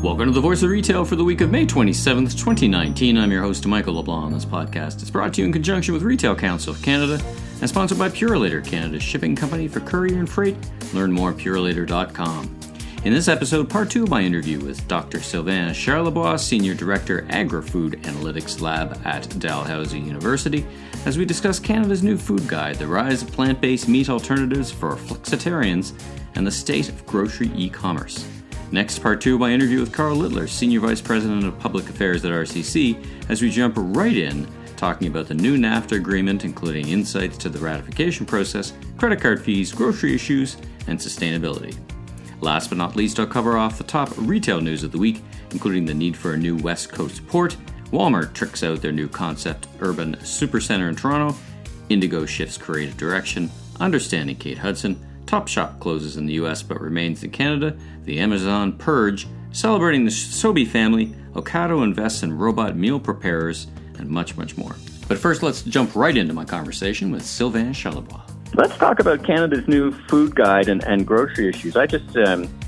Welcome to the Voice of Retail for the week of May 27th, 2019. I'm your host, Michael LeBlanc. This podcast is brought to you in conjunction with Retail Council of Canada and sponsored by Purolator, Canada's shipping company for courier and freight. Learn more at purolator.com. In this episode, part 2 of my interview with Dr. Sylvain Charlebois, Senior Director, Agri-Food Analytics Lab at Dalhousie University, as we discuss Canada's new food guide, the rise of plant-based meat alternatives for flexitarians, and the state of grocery eCommerce. Next, part 2 of my interview with Carl Littler, Senior Vice President of Public Affairs at RCC, as we jump right in, talking about the new NAFTA agreement, including insights to the ratification process, credit card fees, grocery issues, and sustainability. Last but not least, I'll cover off the top retail news of the week, including the need for a new West Coast port, Walmart tricks out their new concept urban supercenter in Toronto, Indigo shifts creative direction, understanding Kate Hudson, Topshop closes in the US but remains in Canada, the Amazon purge, celebrating the Sobe family, Ocado invests in robot meal preparers, and much, much more. But first, let's jump right into my conversation with Sylvain Charlebois. Let's talk about Canada's new food guide and grocery issues. I just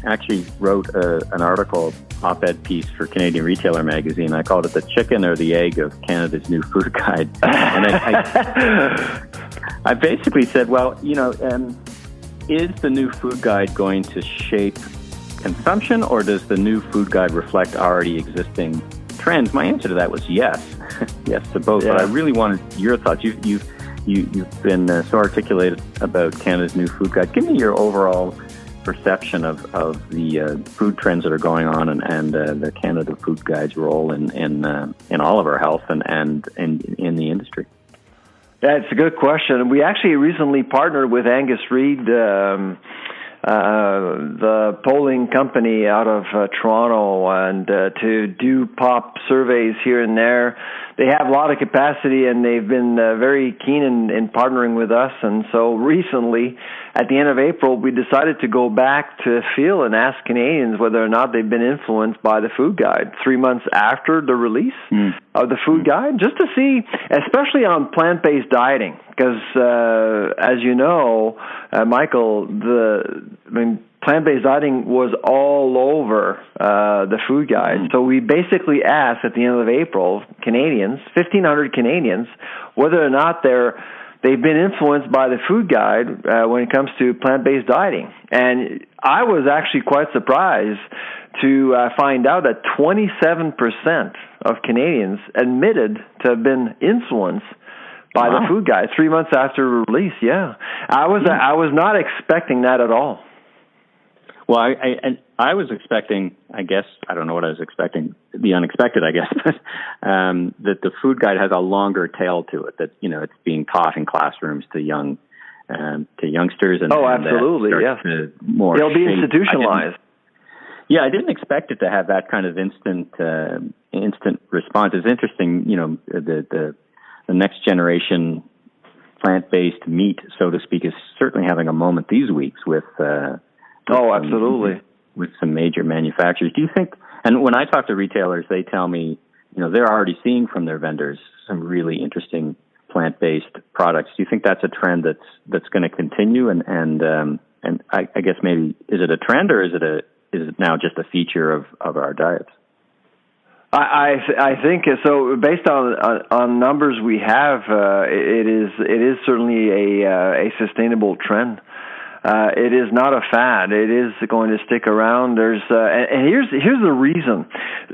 actually wrote an article, op-ed piece for Canadian Retailer magazine. I called it the chicken or the egg of Canada's new food guide. And I basically said, well, is the new food guide going to shape consumption, or does the new food guide reflect already existing trends? My answer to that was yes. Yes to both. Yeah. But I really wanted your thoughts. You've been so articulated about Canada's new food guide. Give me your overall perception of the food trends that are going on and the Canada Food Guide's role in all of our health and in the industry. That's a good question. We actually recently partnered with Angus Reid, the polling company out of Toronto, and to do pop surveys here and there. They have a lot of capacity, and they've been very keen in partnering with us. And so recently, at the end of April, we decided to go back to field and ask Canadians whether or not they've been influenced by the food guide 3 months after the release of the food guide, just to see, especially on plant-based dieting, because as you know, Michael, plant-based dieting was all over the food guide. So we basically asked at the end of April, Canadians, 1,500 Canadians, whether or not they've been influenced by the food guide when it comes to plant-based dieting. And I was actually quite surprised to find out that 27% of Canadians admitted to have been influenced by the food guide 3 months after release. Yeah, I was not expecting that at all. Well, I was expecting, I guess, I don't know what I was expecting, the unexpected, I guess, that the food guide has a longer tail to it, that, it's being taught in classrooms to youngsters. Absolutely, yes. They'll be institutionalized. I didn't expect it to have that kind of instant response. It's interesting, the next generation plant-based meat, so to speak, is certainly having a moment these weeks with absolutely. With some major manufacturers. Do you think, and when I talk to retailers, they tell me, they're already seeing from their vendors some really interesting plant-based products. Do you think that's a trend that's going to continue? And I guess maybe, is it a trend, or is it now just a feature of our diets? I think so. Based on numbers we have, it is certainly a sustainable trend. It is not a fad. It is going to stick around. And here's the reason.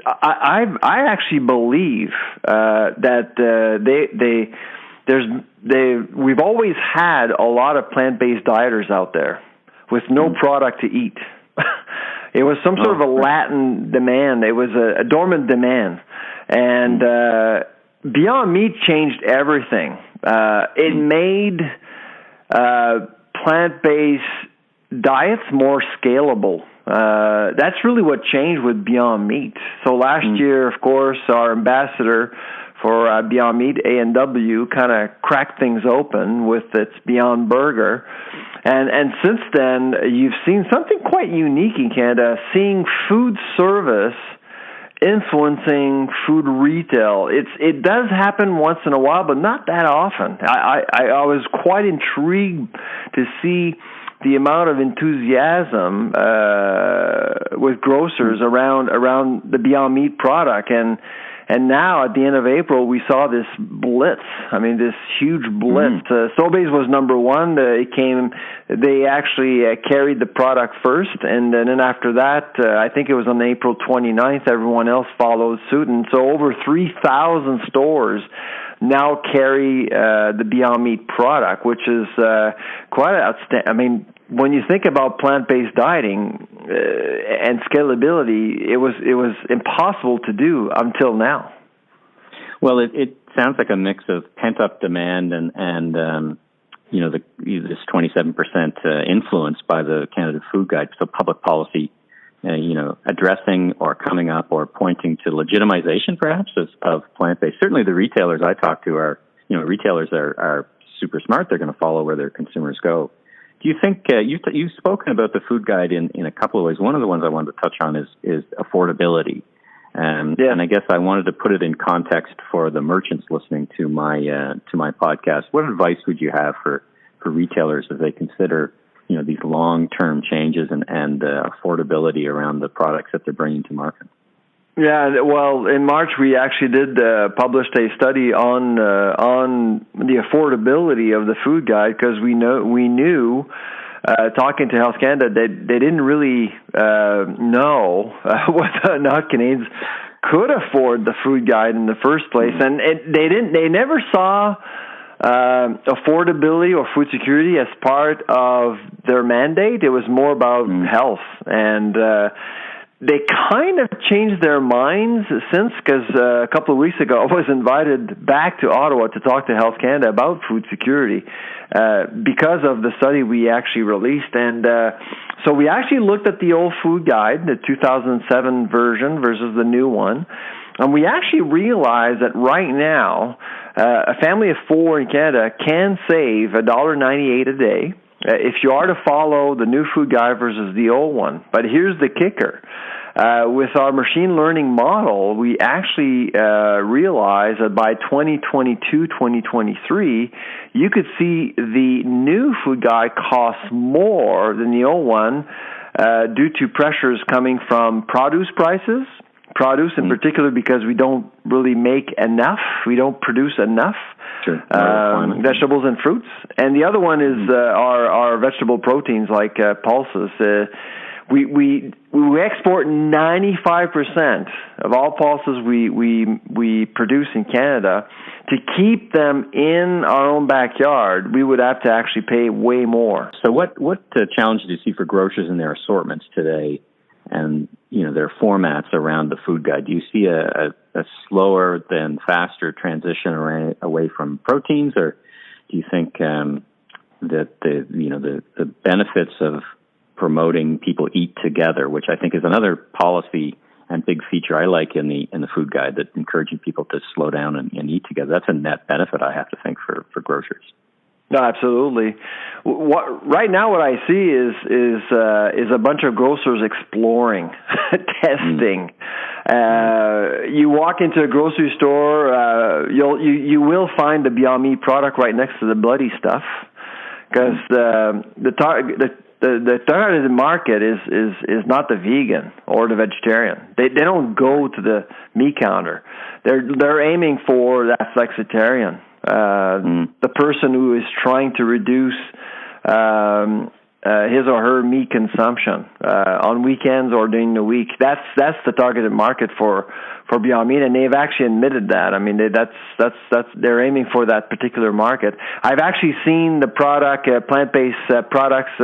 I actually believe that we've always had a lot of plant-based dieters out there with no product to eat. It was some sort of a latent demand. It was a dormant demand, and Beyond Meat changed everything. It made plant-based diets more scalable. That's really what changed with Beyond Meat. So last year, of course, our ambassador for Beyond Meat, A&W, kind of cracked things open with its Beyond Burger. And since then, you've seen something quite unique in Canada, seeing food service influencing food retail. It does happen once in a while, but not that often. I was quite intrigued to see the amount of enthusiasm with grocers around the Beyond Meat product, and now at the end of April we saw this blitz. I mean, this huge blitz. Sobeys was number one. They actually carried the product first, and then after that, I think it was on April 29th, everyone else followed suit, and so over 3,000 stores now carry the Beyond Meat product, which is quite outstanding. I mean, when you think about plant-based dieting and scalability, it was impossible to do until now. Well, it sounds like a mix of pent-up demand and this 27% influence by the Canada Food Guide, so public policy, addressing or coming up or pointing to legitimization, perhaps, of plant-based. Certainly, the retailers I talk to retailers are super smart. They're going to follow where their consumers go. Do you think you've spoken about the food guide in a couple of ways? One of the ones I wanted to touch on is affordability, and I guess I wanted to put it in context for the merchants listening to my podcast. What advice would you have for retailers as they consider these long-term changes and affordability around the products that they're bringing to market? Yeah, well, in March we actually did published a study on the affordability of the food guide, because we knew talking to Health Canada they didn't really know whether or not Canadians could afford the food guide in the first place, and they never saw affordability or food security as part of their mandate. It was more about health, and they kind of changed their minds since, because a couple of weeks ago I was invited back to Ottawa to talk to Health Canada about food security because of the study we actually released. And so we actually looked at the old food guide, the 2007 version versus the new one, and we actually realized that right now a family of four in Canada can save $1.98 a day if you are to follow the new food guide versus the old one. But here's the kicker. With our machine learning model, we actually realized that by 2022, 2023, you could see the new food guide costs more than the old one due to pressures coming from produce prices. Produce in particular, because we don't really make enough. We don't produce enough. Sure. Vegetables and fruits. And the other one is our vegetable proteins like pulses. We export 95% of all pulses we produce in Canada. To keep them in our own backyard, we would have to actually pay way more. So what challenges do you see for grocers in their assortments today, and their formats around the food guide? Do you see a slower than faster transition away from proteins, or do you think that the benefits of promoting people eat together, which I think is another policy and big feature I like in the food guide, that encouraging people to slow down and eat together, that's a net benefit, I have to think, for grocers. No, absolutely. Right now, what I see is a bunch of grocers exploring, testing. You walk into a grocery store, you will find the Beyond Meat product right next to the bloody stuff, because the targeted market is not the vegan or the vegetarian. They don't go to the meat counter. They're aiming for that flexitarian. The person who is trying to reduce his or her meat consumption on weekends or during the week. That's the targeted market for Beyond Meat, and they've actually admitted that. I mean, they're aiming for that particular market. I've actually seen the plant-based products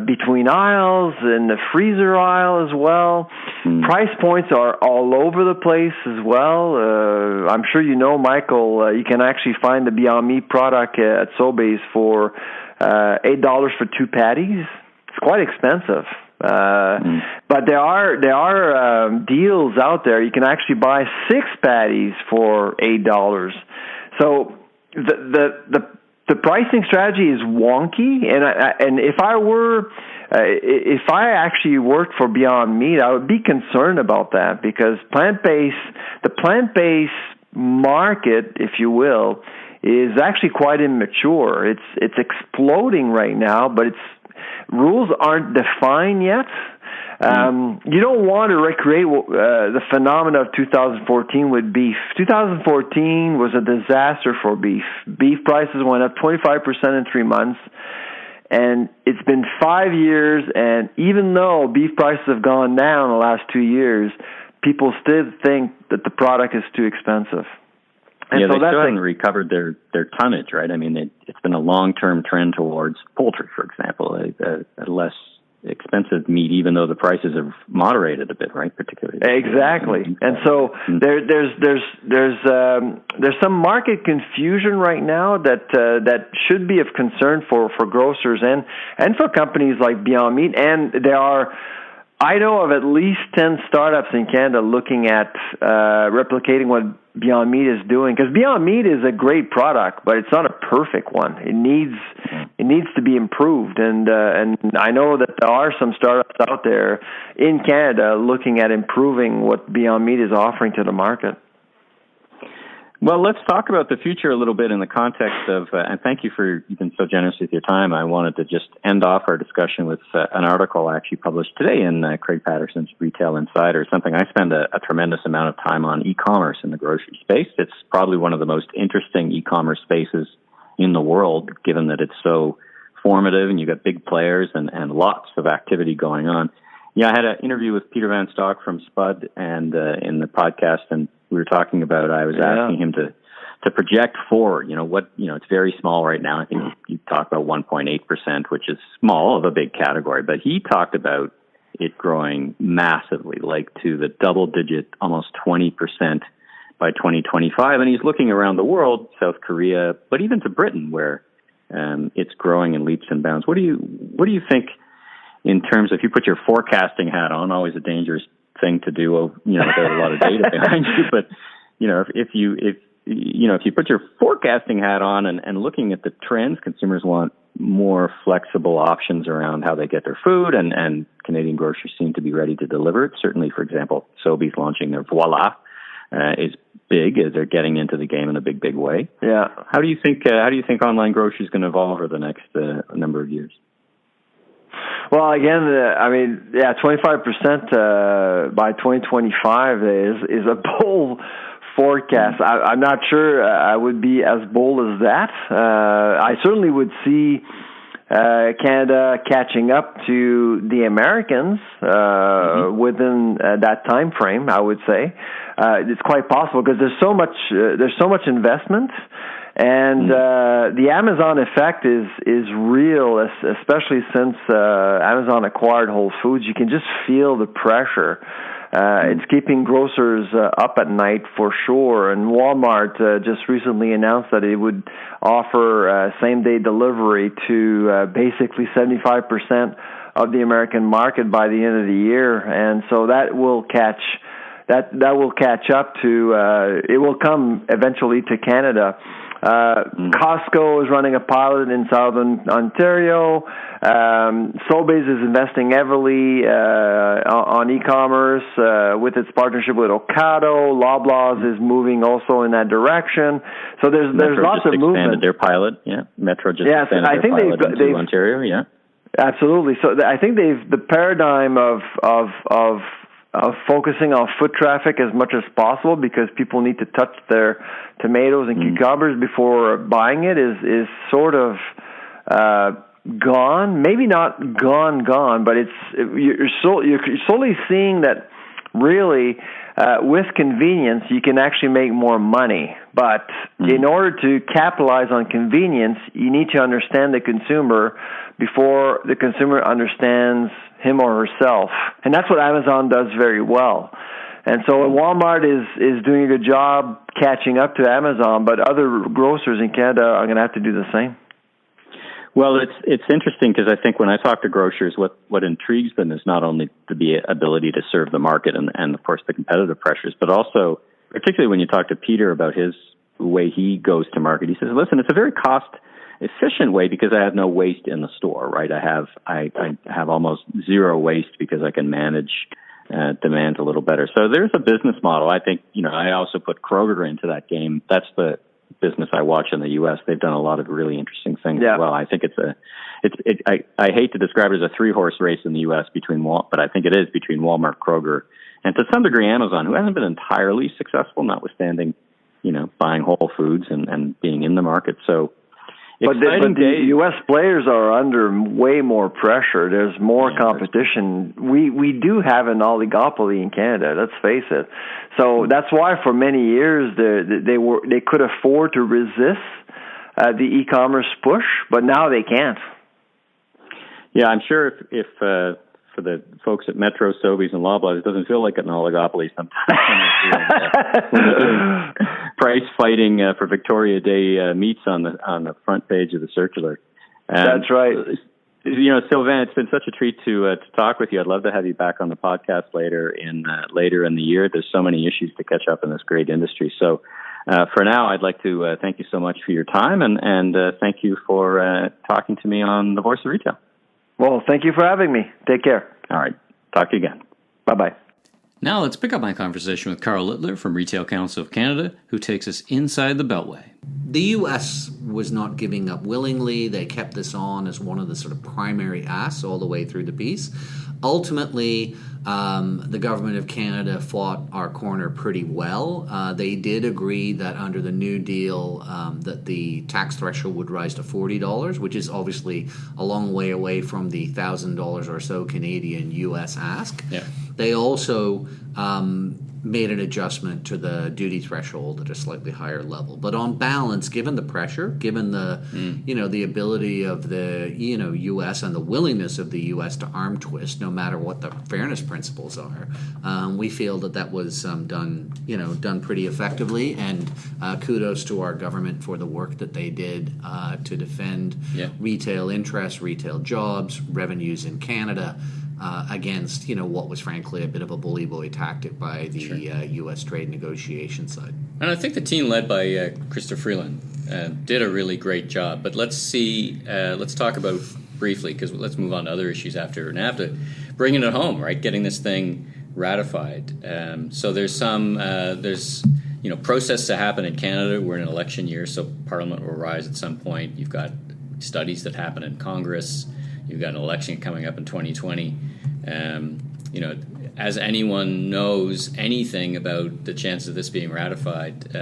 between aisles, in the freezer aisle as well. Price points are all over the place as well. I'm sure you know, Michael, you can actually find the Beyond Meat product at Sobeys for $8 for 2 patties. It's quite expensive. But there are deals out there. You can actually buy 6 patties for $8. So the pricing strategy is wonky, and if I actually worked for Beyond Meat, I would be concerned about that, because the plant-based market, if you will, is actually quite immature. It's exploding right now, but rules aren't defined yet. You don't want to recreate the phenomena of 2014 with beef. 2014 was a disaster for beef. Beef prices went up 25% in 3 months, and it's been 5 years, and even though beef prices have gone down the last 2 years, people still think that the product is too expensive. And yeah, so they still haven't recovered their tonnage, right? I mean, it's been a long-term trend towards poultry, for example, a less expensive meat, even though the prices have moderated a bit, right? Particularly. Exactly. And so there's some market confusion right now that should be of concern for grocers and for companies like Beyond Meat. And I know of at least 10 startups in Canada looking at replicating what Beyond Meat is doing, because Beyond Meat is a great product, but it's not a perfect one. It needs to be improved, and I know that there are some startups out there in Canada looking at improving what Beyond Meat is offering to the market. Well, let's talk about the future a little bit in the context of, and thank you for you've been so generous with your time. I wanted to just end off our discussion with an article I actually published today in Craig Patterson's Retail Insider, something I spend a tremendous amount of time on, e-commerce in the grocery space. It's probably one of the most interesting e-commerce spaces in the world, given that it's so formative and you've got big players and lots of activity going on. Yeah, I had an interview with Peter Van Stock from Spud and in the podcast, and we were talking about, I was asking him to project forward, it's very small right now. I think you talked about 1.8%, which is small of a big category, but he talked about it growing massively, like to the double digit, almost 20% by 2025. And he's looking around the world, South Korea, but even to Britain, where it's growing in leaps and bounds. What do you think in terms of, if you put your forecasting hat on, always a dangerous thing to do, without a lot of data behind you, but if you put your forecasting hat on and looking at the trends, consumers want more flexible options around how they get their food, and Canadian groceries seem to be ready to deliver it. Certainly, for example, Sobeys launching their Voila is big, as they're getting into the game in a big way. Yeah. How do you think online grocery is going to evolve over the next number of years? Well, again, 25% by 2025 is a bold forecast. I'm not sure I would be as bold as that. I certainly would see Canada catching up to the Americans within that time frame. I would say it's quite possible, because there's so much investment. And the Amazon effect is real, especially since Amazon acquired Whole Foods. You can just feel the pressure. It's keeping grocers up at night for sure. And Walmart just recently announced that it would offer same-day delivery to basically 75% of the American market by the end of the year. And so that will catch up to. It will come eventually to Canada. Costco is running a pilot in Southern Ontario. Sobeys is investing heavily on e-commerce with its partnership with Ocado. Loblaws is moving also in that direction. So there's lots of movement. Their pilot, Metro just expanded their pilot into Ontario, Absolutely. So I think the paradigm of focusing on foot traffic as much as possible, because people need to touch their tomatoes and cucumbers before buying it, is sort of gone. Maybe not gone, but you're slowly seeing that really with convenience you can actually make more money. But in order to capitalize on convenience, you need to understand the consumer before the consumer understands him or herself. And that's what Amazon does very well. And so Walmart is doing a good job catching up to Amazon, but other grocers in Canada are going to have to do the same. Well, it's interesting, because I think when I talk to grocers, what intrigues them is not only the ability to serve the market and of course the competitive pressures, but also particularly when you talk to Peter about his way he goes to market. He says, listen, it's a very cost-efficient way because I have no waste in the store, right? I have almost zero waste because I can manage demand a little better. So there's a business model. I think, I also put Kroger into that game. That's the business I watch in the U.S. They've done a lot of really interesting things as well. I think I hate to describe it as a 3-horse race in the U.S. but I think it is between Walmart, Kroger, and to some degree Amazon, who hasn't been entirely successful, notwithstanding, buying Whole Foods and being in the market. So, but the U.S. players are under way more pressure. There's more competition. We do have an oligopoly in Canada. Let's face it. So that's why for many years they could afford to resist the e-commerce push, but now they can't. Yeah, I'm sure if for the folks at Metro, Sobeys, and Loblaws, it doesn't feel like an oligopoly sometimes when they're doing price fighting for Victoria Day meats on the front page of the circular. That's right. Sylvain, it's been such a treat to talk with you. I'd love to have you back on the podcast later in the year. There's so many issues to catch up in this great industry. So for now, I'd like to thank you so much for your time and thank you for talking to me on The Voice of Retail. Well, thank you for having me. Take care. All right. Talk to you again. Bye-bye. Now let's pick up my conversation with Carl Littler from Retail Council of Canada, who takes us inside the Beltway. The U.S. was not giving up willingly. They kept this on as one of the sort of primary asks all the way through the piece. Ultimately, the government of Canada fought our corner pretty well. They did agree that under the New Deal that the tax threshold would rise to $40, which is obviously a long way away from the $1,000 or so Canadian U.S. ask. Yeah. They also made an adjustment to the duty threshold at a slightly higher level. But on balance, given the pressure, given the the ability of the U.S. and the willingness of the U.S. to arm twist, no matter what the fairness principles are, we feel that was done pretty effectively. And kudos to our government for the work that they did to defend retail interests, retail jobs, revenues in Canada. Against what was frankly a bit of a bully boy tactic by the U.S. trade negotiation side. And I think the team led by Christopher Freeland did a really great job. But let's talk about briefly, because let's move on to other issues after NAFTA, bringing it home, right? Getting this thing ratified. So there's process to happen in Canada. We're in an election year, so Parliament will rise at some point. You've got studies that happen in Congress. You've got an election coming up in 2020. As anyone knows anything about the chance of this being ratified,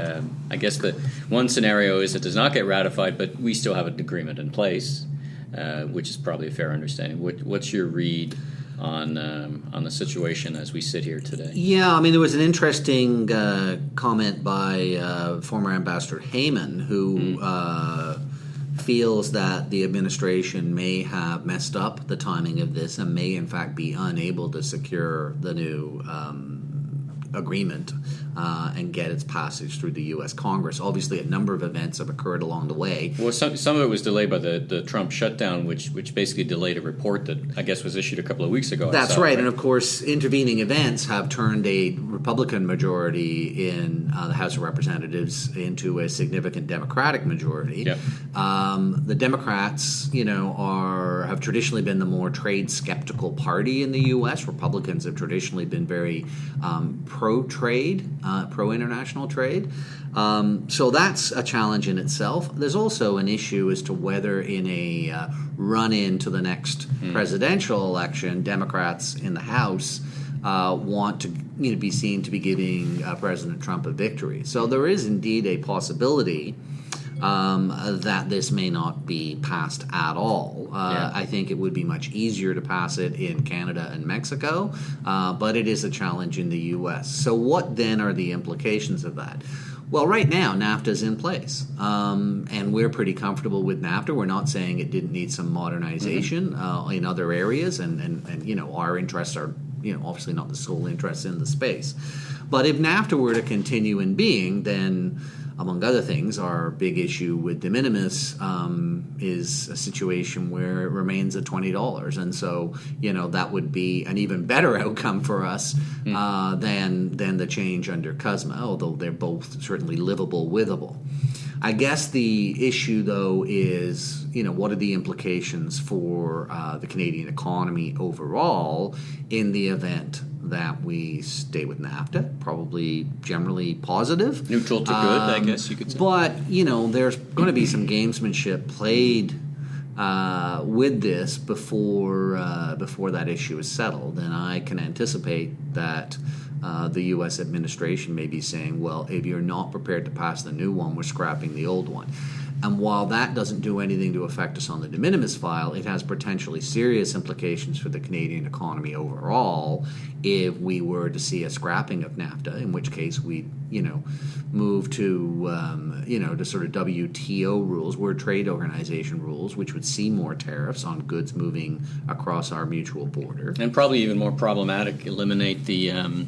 I guess the one scenario is it does not get ratified, but we still have an agreement in place, which is probably a fair understanding. What's your read on the situation as we sit here today? Yeah, I mean, there was an interesting comment by former Ambassador Heyman, who feels that the administration may have messed up the timing of this and may in fact be unable to secure the new agreement and get its passage through the U.S. Congress. Obviously, a number of events have occurred along the way. Well, some of it was delayed by the Trump shutdown, which basically delayed a report that I guess was issued a couple of weeks ago. That's right. And of course, intervening events have turned a Republican majority in the House of Representatives into a significant Democratic majority. Yep. The Democrats, have traditionally been the more trade skeptical party in the U.S. Republicans have traditionally been very pro-trade, pro-international trade. So that's a challenge in itself. There's also an issue as to whether in a run-in to the next presidential election, Democrats in the House want to be seen to be giving President Trump a victory. So there is indeed a possibility that this may not be passed at all. I think it would be much easier to pass it in Canada and Mexico, but it is a challenge in the U.S. So what then are the implications of that? Well, right now, NAFTA's in place, and we're pretty comfortable with NAFTA. We're not saying it didn't need some modernization in other areas, and our interests are obviously not the sole interests in the space. But if NAFTA were to continue in being, then among other things, our big issue with de minimis is a situation where it remains at $20. And so, that would be an even better outcome for us than the change under CUSMA, although they're both certainly livable, withable. I guess the issue, though, is, what are the implications for the Canadian economy overall in the event that we stay with NAFTA, probably generally positive. Neutral to good, I guess you could say. But, there's going to be some gamesmanship played with this before that issue is settled. And I can anticipate that the U.S. administration may be saying, well, if you're not prepared to pass the new one, we're scrapping the old one. And while that doesn't do anything to affect us on the de minimis file, it has potentially serious implications for the Canadian economy overall if we were to see a scrapping of NAFTA, in which case we, move to, to sort of WTO rules, World Trade Organization rules, which would see more tariffs on goods moving across our mutual border. And probably even more problematic, eliminate the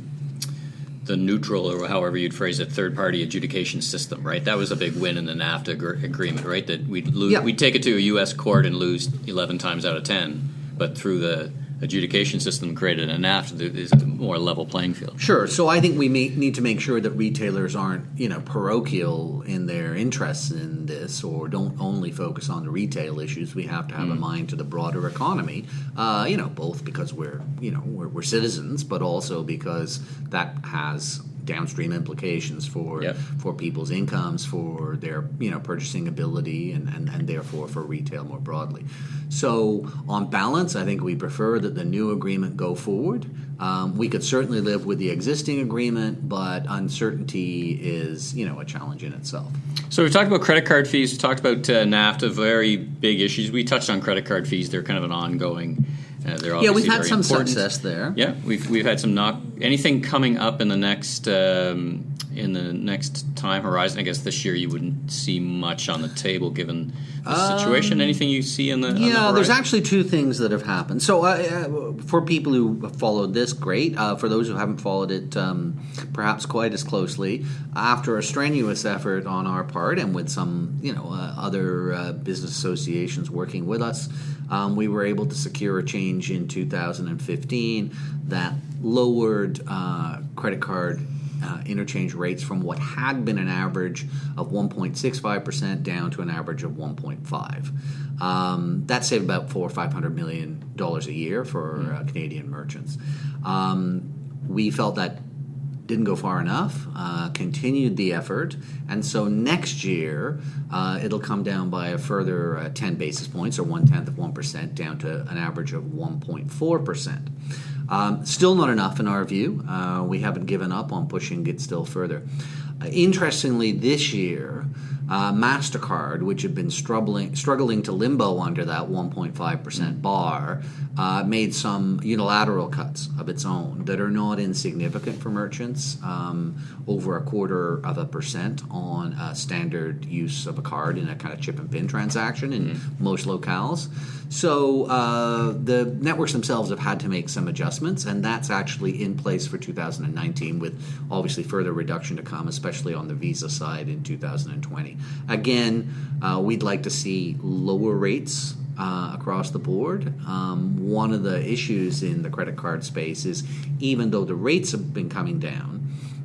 neutral, or however you'd phrase it, third-party adjudication system, right? That was a big win in the NAFTA agreement, right? That we'd take it to a U.S. court and lose 11 times out of 10, but through the adjudication system created in NAFTA, there's a more level playing field. Sure. So I think we need to make sure that retailers aren't, parochial in their interests in this, or don't only focus on the retail issues. We have to have a mind to the broader economy, both because we're citizens, but also because that has downstream implications for people's incomes, for their purchasing ability, and therefore for retail more broadly. So on balance, I think we prefer that the new agreement go forward. We could certainly live with the existing agreement, but uncertainty is a challenge in itself. So we've talked about credit card fees, we talked about NAFTA, very big issues. We touched on credit card fees. They're kind of an ongoing. They're obviously we've had very some important. success there. Yeah, we've had some anything coming up in the next time horizon. I guess this year you wouldn't see much on the table given the situation. Anything you see on the there's actually two things that have happened. So for people who have followed this, great. For those who haven't followed it perhaps quite as closely, after a strenuous effort on our part and with some other business associations working with us, we were able to secure a change in 2015 that lowered credit card interchange rates from what had been an average of 1.65% down to an average of 1.5%. That saved about $400 or $500 million a year for Canadian merchants. We felt that didn't go far enough, continued the effort, and so next year it'll come down by a further 10 basis points, or 0.1%, down to an average of 1.4%. Still not enough in our view. We haven't given up on pushing it still further. Interestingly, this year, MasterCard, which had been struggling to limbo under that 1.5% bar, made some unilateral cuts of its own that are not insignificant for merchants, over 0.25% on standard use of a card in a kind of chip and pin transaction in most locales. So the networks themselves have had to make some adjustments, and that's actually in place for 2019, with obviously further reduction to come, especially on the Visa side in 2020. Again, we'd like to see lower rates across the board. One of the issues in the credit card space is, even though the rates have been coming down,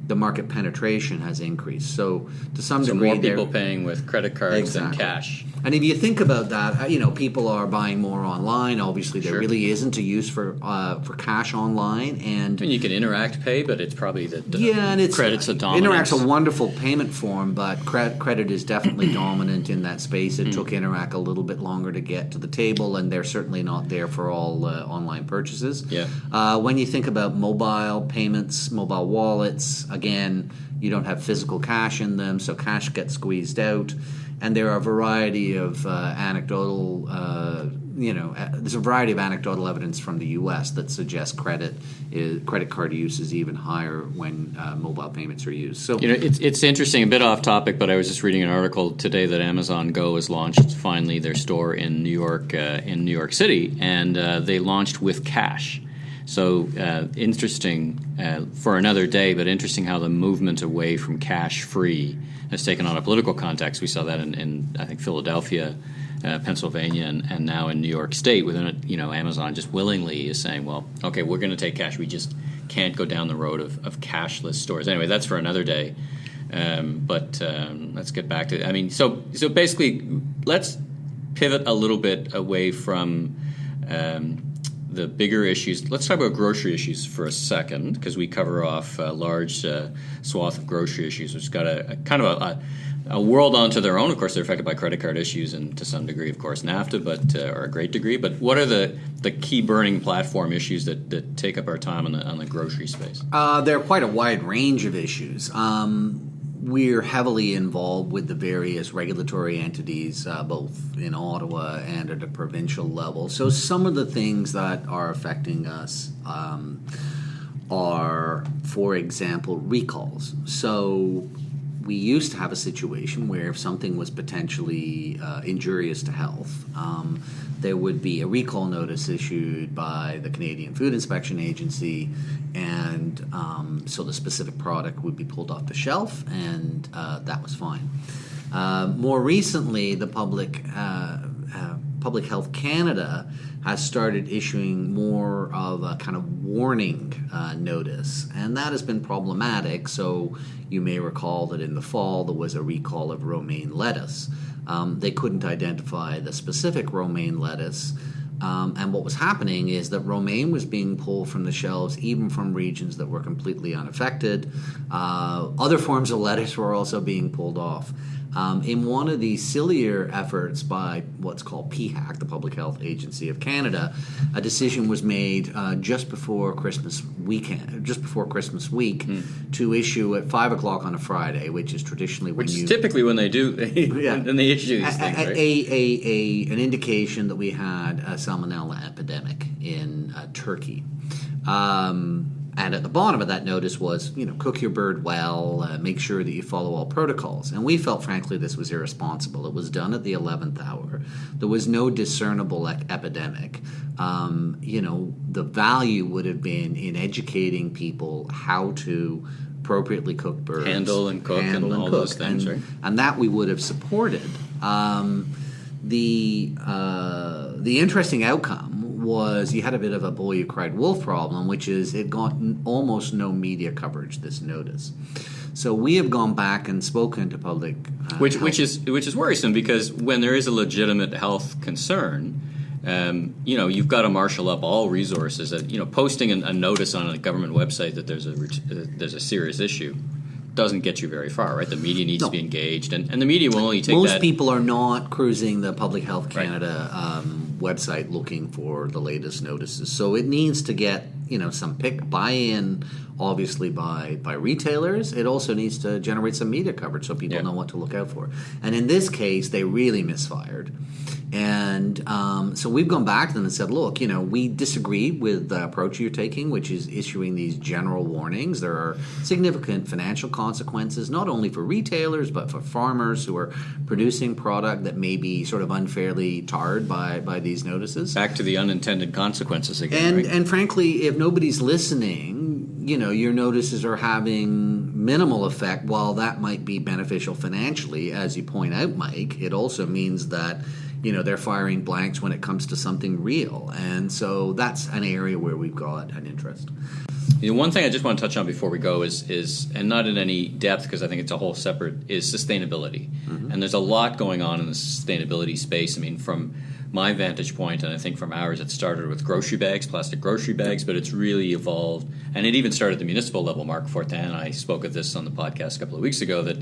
the market penetration has increased. So to some degree, more people paying with credit cards than cash. And if you think about that, people are buying more online. Obviously, there really isn't a use for cash online, and you can Interact Pay, but it's probably credit's a dominant. Interact's a wonderful payment form, but credit is definitely dominant in that space. It took Interact a little bit longer to get to the table, and they're certainly not there for all online purchases. Yeah. When you think about mobile payments, mobile wallets, again, you don't have physical cash in them, so cash gets squeezed out. And there are a variety of anecdotal evidence from the U.S. that suggests credit card use is even higher when mobile payments are used. So it's interesting, a bit off topic, but I was just reading an article today that Amazon Go has launched finally their store in New York City, and they launched with cash. So interesting for another day, but interesting how the movement away from cash-free has taken on a political context. We saw that in I think, Philadelphia, Pennsylvania, and now in New York State. Within it, Amazon just willingly is saying, well, okay, we're going to take cash. We just can't go down the road of cashless stores. Anyway, that's for another day. But let's get back to it. So basically, let's pivot a little bit away from the bigger issues. Let's talk about grocery issues for a second, because we cover off a large swath of grocery issues, which got a kind of a world onto their own. Of course, they're affected by credit card issues and to some degree, of course, NAFTA, but or a great degree. But what are the key burning platform issues that take up our time on the grocery space? There are quite a wide range of issues. We're heavily involved with the various regulatory entities, both in Ottawa and at a provincial level. So some of the things that are affecting us are, for example, recalls. So we used to have a situation where if something was potentially injurious to health, there would be a recall notice issued by the Canadian Food Inspection Agency, and so the specific product would be pulled off the shelf, and that was fine. More recently, the Public Health Canada has started issuing more of a kind of warning notice, and that has been problematic. So you may recall that in the fall there was a recall of romaine lettuce. They couldn't identify the specific romaine lettuce, and what was happening is that romaine was being pulled from the shelves, even from regions that were completely unaffected. Other forms of lettuce were also being pulled off. In one of the sillier efforts by what's called PHAC, the Public Health Agency of Canada, a decision was made just before Christmas week, to issue at 5 o'clock on a Friday, which is traditionally typically when they do, when they issue these things, right? An indication that we had a salmonella epidemic in Turkey. And at the bottom of that notice was, cook your bird well, make sure that you follow all protocols. And we felt, frankly, this was irresponsible. It was done at the 11th hour. There was no discernible epidemic. The value would have been in educating people how to appropriately cook birds. Handle and cook and all those things, right? And that we would have supported. The interesting outcome was you had a bit of a boy who cried wolf problem, which is it got almost no media coverage, this notice. So we have gone back and spoken to public which is worrisome, because when there is a legitimate health concern, you've got to marshal up all resources. Posting a notice on a government website that there's a serious issue doesn't get you very far, right? The media needs to be engaged, and the media will only take Most people are not cruising the Public Health Canada website looking for the latest notices. So it needs to get some buy-in, obviously by retailers. It also needs to generate some media coverage so people know what to look out for. And in this case, they really misfired. And so we've gone back to them and said, look, we disagree with the approach you're taking, which is issuing these general warnings. There are significant financial consequences, not only for retailers, but for farmers who are producing product that may be sort of unfairly tarred by these notices. Back to the unintended consequences again. And frankly, if nobody's listening, your notices are having minimal effect. While that might be beneficial financially, as you point out, Mike, it also means that they're firing blanks when it comes to something real. And so that's an area where we've got an interest. One thing I just want to touch on before we go is and not in any depth because I think it's a whole separate, is sustainability. Mm-hmm. And there's a lot going on in the sustainability space. I mean, from my vantage point, and I think from ours, it started with grocery bags, plastic grocery bags, but it's really evolved. And it even started at the municipal level. Mark Fortin and I spoke of this on the podcast a couple of weeks ago, that,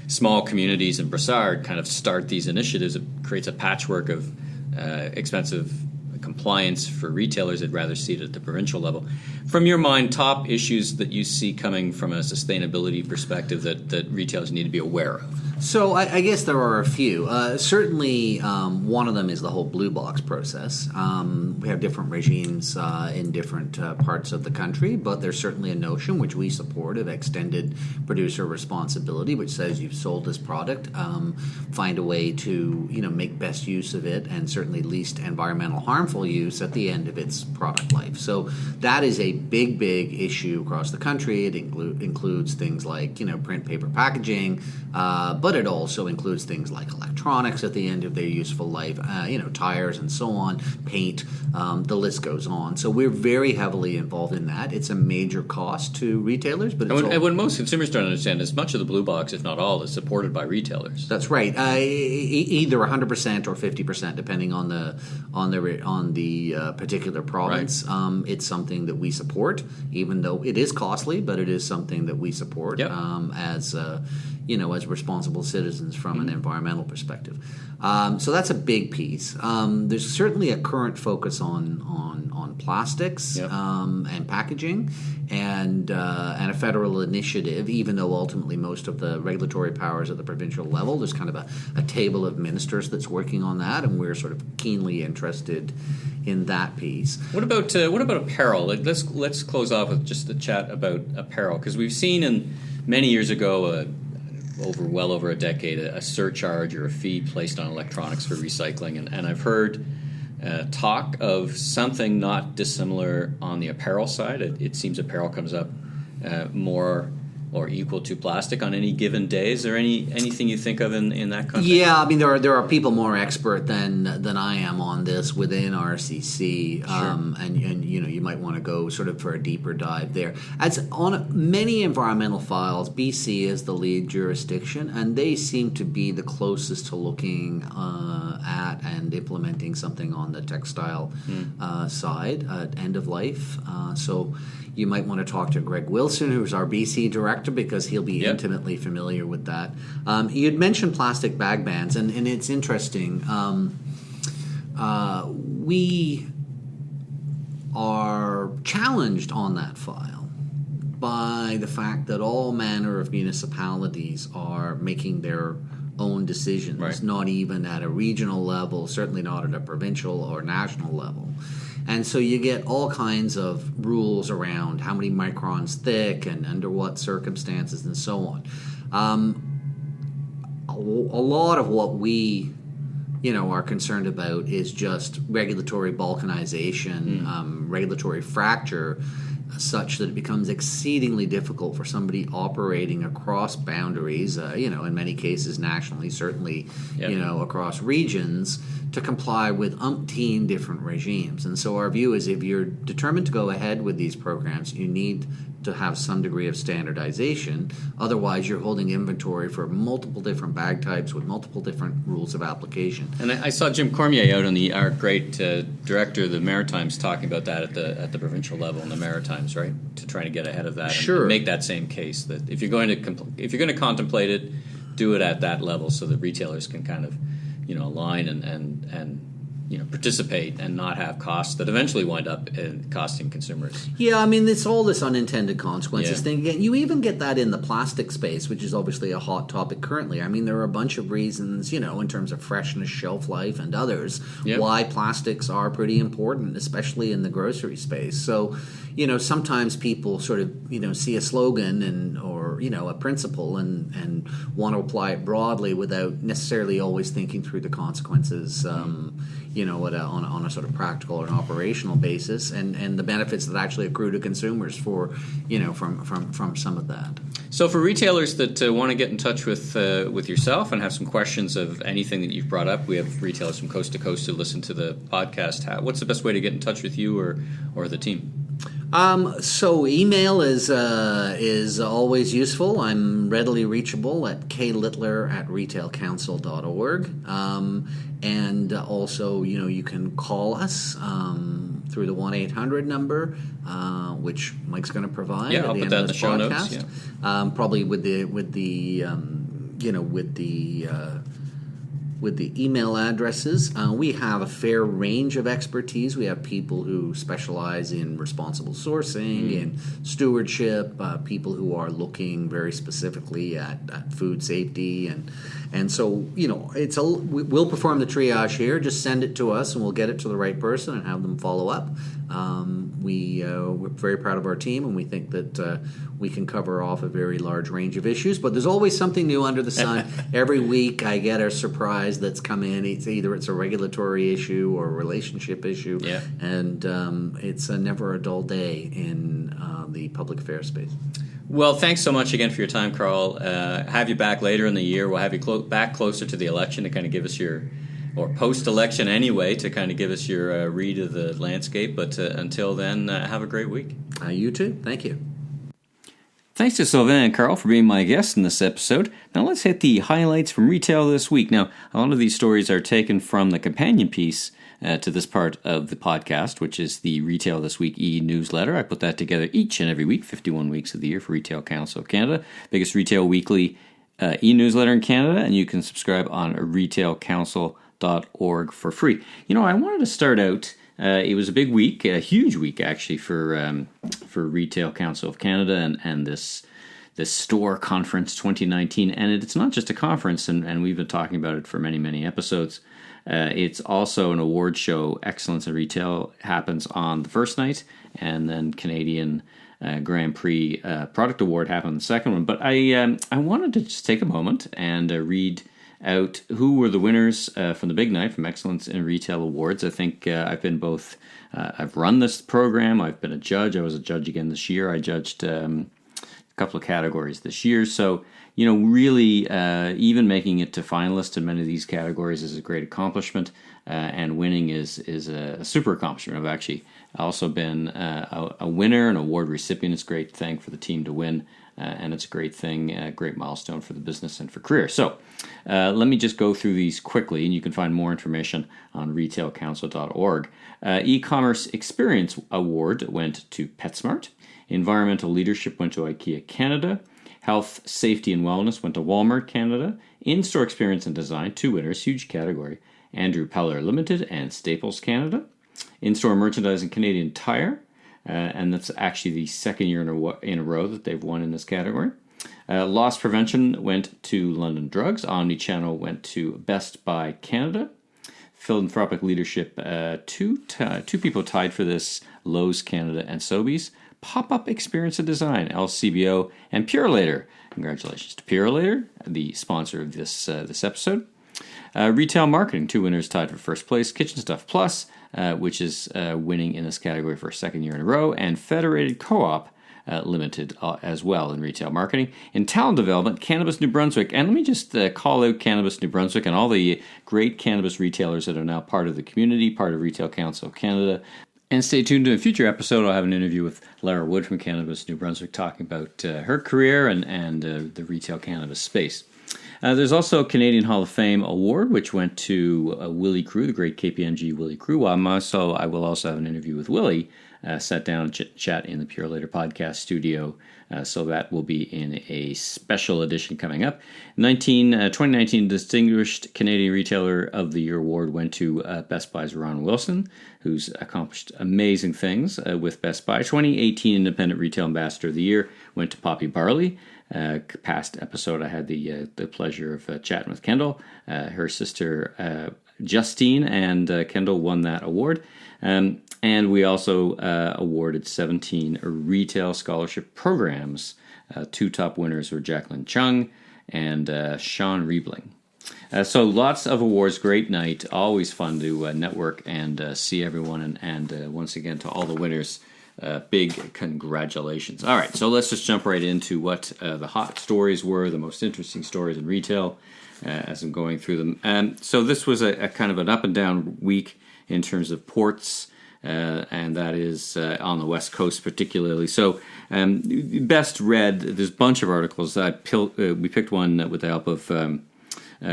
small communities in Brossard kind of start these initiatives. It creates a patchwork of expensive compliance for retailers. I'd rather see it at the provincial level. From your mind, top issues that you see coming from a sustainability perspective that retailers need to be aware of? So I guess there are a few. Certainly, one of them is the whole blue box process. We have different regimes in different parts of the country, but there's certainly a notion, which we support, of extended producer responsibility, which says you've sold this product, find a way to make best use of it, and certainly least environmental harmful use at the end of its product life. So that is a big issue across the country. It includes things like print, paper packaging, but but it also includes things like electronics at the end of their useful life, tires and so on, paint, the list goes on. So we're very heavily involved in that. It's a major cost to retailers, but and what most consumers don't understand is much of the blue box, if not all, is supported by retailers. That's right. Either 100% or 50%, depending on the particular province. Yep. It's something that we support, even though it is costly, but it is something that we support. Yep. As responsible citizens from an environmental perspective. So that's a big piece. There's certainly a current focus on plastics. Yep. And packaging, and a federal initiative, even though ultimately most of the regulatory powers at the provincial level, there's kind of a table of ministers that's working on that, and we're sort of keenly interested in that piece. What about apparel? Let's close off with just a chat about apparel, because we've seen many years ago, well over a decade, a surcharge or a fee placed on electronics for recycling, and I've heard talk of something not dissimilar on the apparel side. It seems apparel comes up more or equal to plastic on any given day. Is there anything you think of in that context? Yeah, I mean, there are people more expert than I am on this within RCC, sure. And you might want to go sort of for a deeper dive there. As on many environmental files, BC is the lead jurisdiction, and they seem to be the closest to looking at and implementing something on the textile side at end of life. So you might want to talk to Greg Wilson, who's our BC director, because he'll be intimately familiar with that. You'd mentioned plastic bag bans, and it's interesting. We are challenged on that file by the fact that all manner of municipalities are making their own decisions, right. Not even at a regional level, certainly not at a provincial or national level. And so you get all kinds of rules around how many microns thick and under what circumstances and so on. A lot of what we are concerned about is just regulatory balkanization, regulatory fracture, such that it becomes exceedingly difficult for somebody operating across boundaries, in many cases nationally, certainly, across regions, to comply with umpteen different regimes. And so our view is if you're determined to go ahead with these programs, you need to have some degree of standardization. Otherwise, you're holding inventory for multiple different bag types with multiple different rules of application. And I saw Jim Cormier out on our great director of the Maritimes talking about that at the provincial level in the Maritimes, right? To try to get ahead of that, sure. And make that same case that if you're going to contemplate it, do it at that level so that retailers can kind of align and participate and not have costs that eventually wind up costing consumers. Yeah, I mean, it's all this unintended consequences thing. You even get that in the plastic space, which is obviously a hot topic currently. I mean, there are a bunch of reasons, in terms of freshness, shelf life, and others, why plastics are pretty important, especially in the grocery space. So, sometimes people sort of, see a slogan or a principle and want to apply it broadly without necessarily always thinking through the consequences, on a sort of practical or an operational basis, and the benefits that actually accrue to consumers from some of that. So for retailers that want to get in touch with yourself and have some questions of anything that you've brought up, we have retailers from coast to coast who listen to the podcast. What's the best way to get in touch with you or the team? So email is always useful. I'm readily reachable at klittler@retailcouncil.org. And also, you can call us through the 1-800 number, which Mike's going to provide at the end of this podcast. Probably with the email addresses. We have a fair range of expertise. We have people who specialize in responsible sourcing, in stewardship, people who are looking very specifically at food safety, and so we'll perform the triage here. Just send it to us, and we'll get it to the right person and have them follow up. We're very proud of our team, and we think that we can cover off a very large range of issues. But there's always something new under the sun. Every week I get a surprise that's come in. It's a regulatory issue or a relationship issue, and it's never a dull day in the public affairs space. Well, thanks so much again for your time, Carl. Have you back later in the year. We'll have you back closer to the election to kind of give us or post-election anyway, to kind of give us your read of the landscape. But until then, have a great week. You too. Thank you. Thanks to Sylvain and Carl for being my guests in this episode. Now let's hit the highlights from retail this week. Now, a lot of these stories are taken from the companion piece to this part of the podcast, which is the Retail This Week e-newsletter. I put that together each and every week, 51 weeks of the year for Retail Council of Canada, biggest retail weekly e-newsletter in Canada, and you can subscribe on retailcouncil.org for free. I wanted to start out. It was a big week, a huge week actually for Retail Council of Canada and this store conference 2019. And it's not just a conference, and we've been talking about it for many, many episodes. It's also an award show. Excellence in Retail happens on the first night, and then Canadian Grand Prix Product Award happened on the second one. But I wanted to just take a moment and read out who were the winners from the big night from Excellence in Retail Awards. I think I've been both, I've run this program, I've been a judge. I was a judge again this year. I judged a couple of categories this year. So, really even making it to finalists in many of these categories is a great accomplishment, and winning is a super accomplishment. I've actually also been a winner, an award recipient. It's a great thing for the team to win. And it's a great thing, a great milestone for the business and for career. So let me just go through these quickly, and you can find more information on retailcouncil.org. E-commerce Experience Award went to PetSmart. Environmental Leadership went to IKEA Canada. Health, Safety, and Wellness went to Walmart Canada. In-Store Experience and Design, 2 winners, huge category. Andrew Peller Limited and Staples Canada. In-Store Merchandising Canadian Tire. And that's actually the second year in a row that they've won in this category. Loss prevention went to London Drugs. Omnichannel went to Best Buy Canada. Philanthropic leadership, two people tied for this, Lowe's Canada and Sobeys. Pop-up experience and design, LCBO and Purolator. Congratulations to Purolator, the sponsor of this episode. Retail marketing, 2 winners tied for first place. Kitchen Stuff Plus, which is winning in this category for a second year in a row, and Federated Co-op Limited as well in retail marketing. In talent development, Cannabis New Brunswick, and let me just call out Cannabis New Brunswick and all the great cannabis retailers that are now part of the community, part of Retail Council of Canada. And stay tuned to a future episode. I'll have an interview with Lara Wood from Cannabis New Brunswick talking about her career and the retail cannabis space. There's also a Canadian Hall of Fame award, which went to Willie Crew, the great KPMG Willie Crew. I will also have an interview with Willie, sat down and chat in the Purolator podcast studio. So that will be in a special edition coming up. 2019 Distinguished Canadian Retailer of the Year award went to Best Buy's Ron Wilson, who's accomplished amazing things with Best Buy. 2018 Independent Retail Ambassador of the Year went to Poppy Barley. Past episode, I had the pleasure of chatting with Kendall. Her sister Justine and Kendall won that award. And we also awarded 17 retail scholarship programs. 2 top winners were Jacqueline Chung and Sean Riebling. So lots of awards, great night, always fun to network and see everyone. And once again, to all the winners, big congratulations. All right, so let's just jump right into what the hot stories were, the most interesting stories in retail as I'm going through them. So this was a kind of an up and down week in terms of ports, and that is on the West Coast particularly. So best read, there's a bunch of articles. We picked one with the help of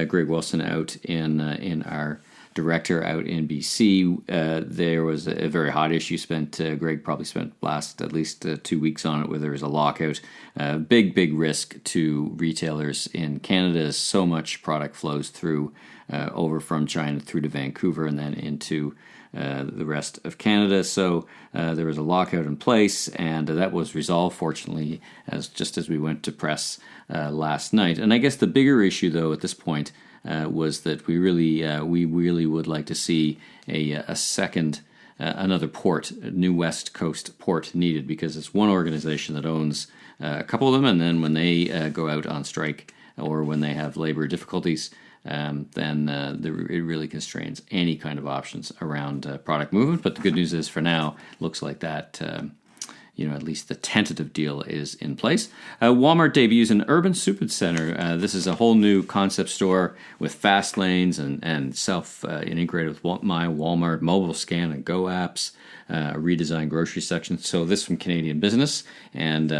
Greg Wilson out in our director out in BC. There was a very hot issue. Greg probably spent last at least 2 weeks on it, where there was a lockout. Big risk to retailers in Canada, as so much product flows through over from China through to Vancouver and then into the rest of Canada. So there was a lockout in place, and that was resolved, fortunately, just as we went to press last night. And I guess the bigger issue, though, at this point was that we really would like to see a second, another port, a new West Coast port needed, because it's one organization that owns a couple of them, and then when they go out on strike or when they have labor difficulties, then it really constrains any kind of options around product movement. But the good news is, for now, looks like that at least the tentative deal is in place. Walmart debuts an urban supercenter. This is a whole new concept store with fast lanes and self-integrated with My Walmart mobile scan and go apps, a redesigned grocery section. So this from Canadian Business, and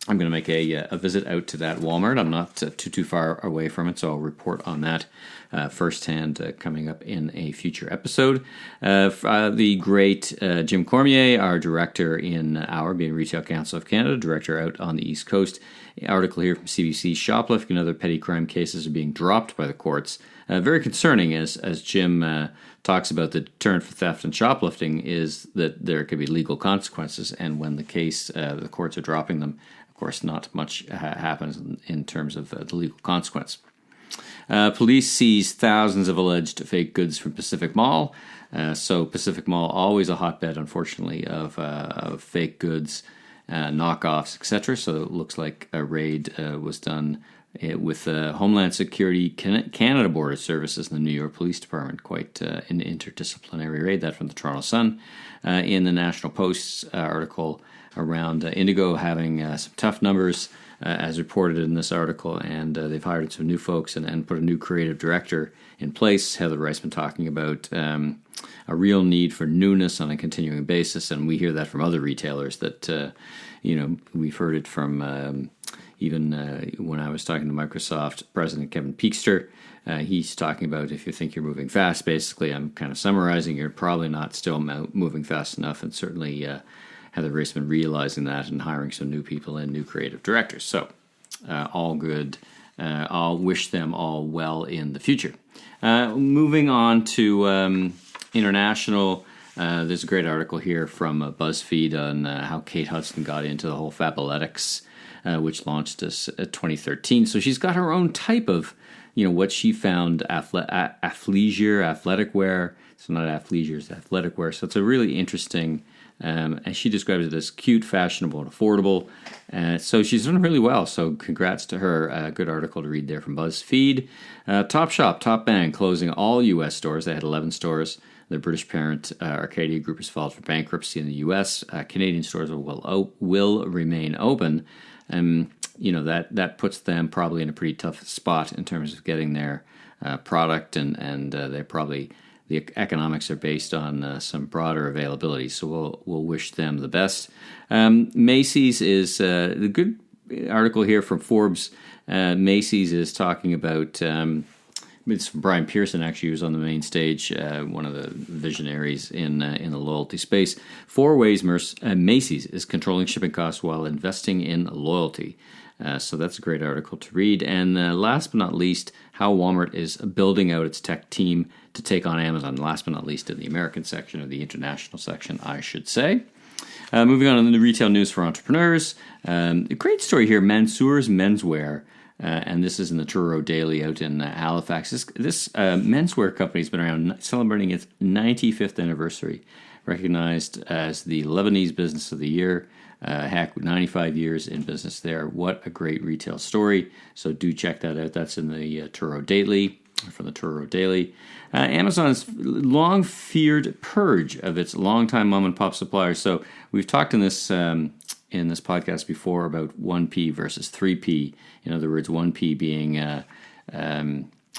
I'm going to make a visit out to that Walmart. I'm not too far away from it, so I'll report on that firsthand coming up in a future episode. The great Jim Cormier, our director in our being Retail Council of Canada, director out on the East Coast. Article here from CBC: Shoplifting and other petty crime cases are being dropped by the courts. Very concerning, as Jim talks about the deterrent for theft and shoplifting is that there could be legal consequences, and when the courts are dropping them, of course, not much happens in terms of the legal consequence. Police seize thousands of alleged fake goods from Pacific Mall. So Pacific Mall, always a hotbed, unfortunately, of fake goods, knockoffs, etc. So it looks like a raid was done with Homeland Security, Canada Border Services, and the New York Police Department. Quite an interdisciplinary raid, that from the Toronto Sun. In the National Post's article around Indigo having some tough numbers, as reported in this article, and they've hired some new folks and put a new creative director in place. Heather Reisman talking about a real need for newness on a continuing basis, and we hear that from other retailers that, we've heard it from even when I was talking to Microsoft President Kevin Peekster. He's talking about if you think you're moving fast, basically, I'm kind of summarizing, you're probably not still moving fast enough, and certainly Heather Reisman realizing that and hiring some new people and new creative directors. So all good. I'll wish them all well in the future. Moving on to international, there's a great article here from BuzzFeed on how Kate Hudson got into the whole Fabletics, which launched us at 2013. So she's got her own type of, what she found athleisure, athletic wear. So not athleisure, it's athletic wear. So it's a really interesting, and she describes it as cute, fashionable, and affordable. So she's done really well. So congrats to her. A good article to read there from BuzzFeed. Topshop, Top Band, closing all U.S. stores. They had 11 stores. Their British parent, Arcadia Group, has filed for bankruptcy in the U.S. Canadian stores will remain open. That puts them probably in a pretty tough spot in terms of getting their product, and they probably, the economics are based on some broader availability. So we'll wish them the best. Macy's is the good article here from Forbes. Macy's is talking about. It's from Brian Pearson, actually, who was on the main stage, one of the visionaries in the loyalty space. 4 ways Macy's is controlling shipping costs while investing in loyalty. So that's a great article to read. And last but not least, how Walmart is building out its tech team to take on Amazon. Last but not least, in the American section, or the international section, I should say. Moving on to the retail news for entrepreneurs. A great story here, Mansour's Menswear. And this is in the Truro Daily out in Halifax. This menswear company has been around, celebrating its 95th anniversary, recognized as the Lebanese Business of the Year. 95 years in business there. What a great retail story. So do check that out. That's in the Truro Daily, from the Truro Daily. Amazon's long-feared purge of its longtime mom-and-pop suppliers. So we've talked in this podcast before about 1P versus 3P. In other words, 1P being,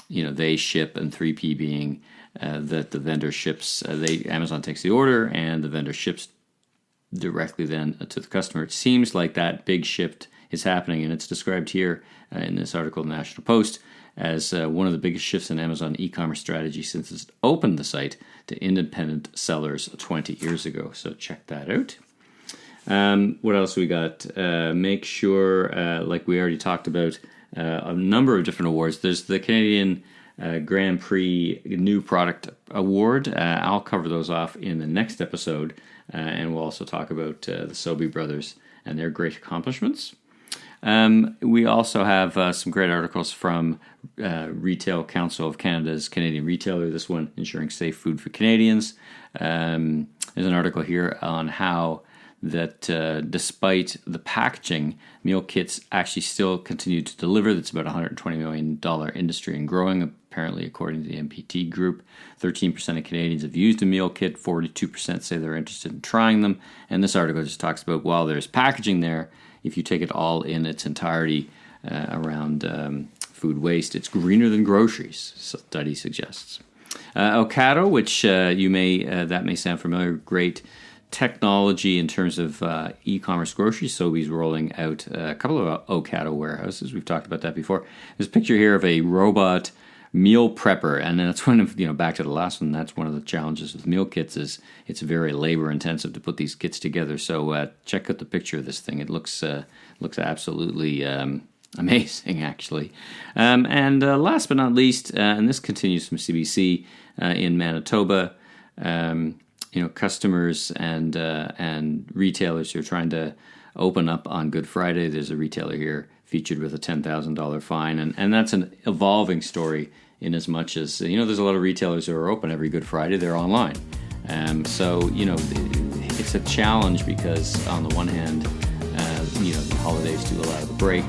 they ship, and 3P being that the vendor ships. Amazon takes the order, and the vendor ships directly then to the customer. It seems like that big shift is happening, and it's described here in this article in the National Post as one of the biggest shifts in Amazon e-commerce strategy since it's opened the site to independent sellers 20 years ago. So check that out. What else we got? Make sure, like we already talked about, a number of different awards. There's the Canadian Grand Prix New Product Award. I'll cover those off in the next episode, and we'll also talk about the Sobey brothers and their great accomplishments. We also have some great articles from Retail Council of Canada's Canadian Retailer, this one, Ensuring Safe Food for Canadians. There's an article here on how that despite the packaging, meal kits actually still continue to deliver. That's about a $120 million industry and growing, apparently, according to the MPT group. 13% of Canadians have used a meal kit. 42% say they're interested in trying them. And this article just talks about, while there's packaging there, if you take it all in its entirety around food waste, it's greener than groceries, study suggests. Ocado, which that may sound familiar, great technology in terms of e-commerce groceries. Sobeys rolling out a couple of Ocado warehouses. We've talked about that before. There's a picture here of a robot meal prepper, and that's one of, back to the last one, that's one of the challenges with meal kits is it's very labor intensive to put these kits together. So check out the picture of this thing. It looks absolutely amazing, actually. And last but not least, and this continues from CBC in Manitoba, customers and retailers who are trying to open up on Good Friday. There's a retailer here featured with a $10,000 fine, and that's an evolving story in as much as, there's a lot of retailers who are open every Good Friday. They're online. So it's a challenge because on the one hand, the holidays do allow the break,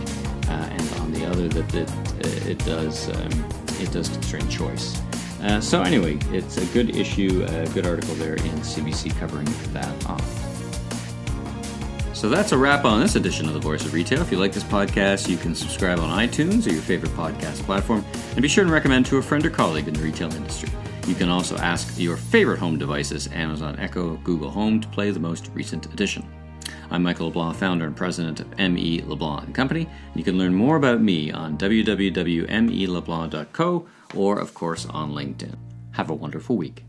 and on the other, that it does constrain choice. So anyway, it's a good issue, a good article there in CBC covering that off. So that's a wrap on this edition of The Voice of Retail. If you like this podcast, you can subscribe on iTunes or your favorite podcast platform, and be sure to recommend to a friend or colleague in the retail industry. You can also ask your favorite home devices, Amazon Echo, Google Home, to play the most recent edition. I'm Michael LeBlanc, founder and president of M.E. LeBlanc Company. And you can learn more about me on www.meleblanc.co or, of course, on LinkedIn. Have a wonderful week.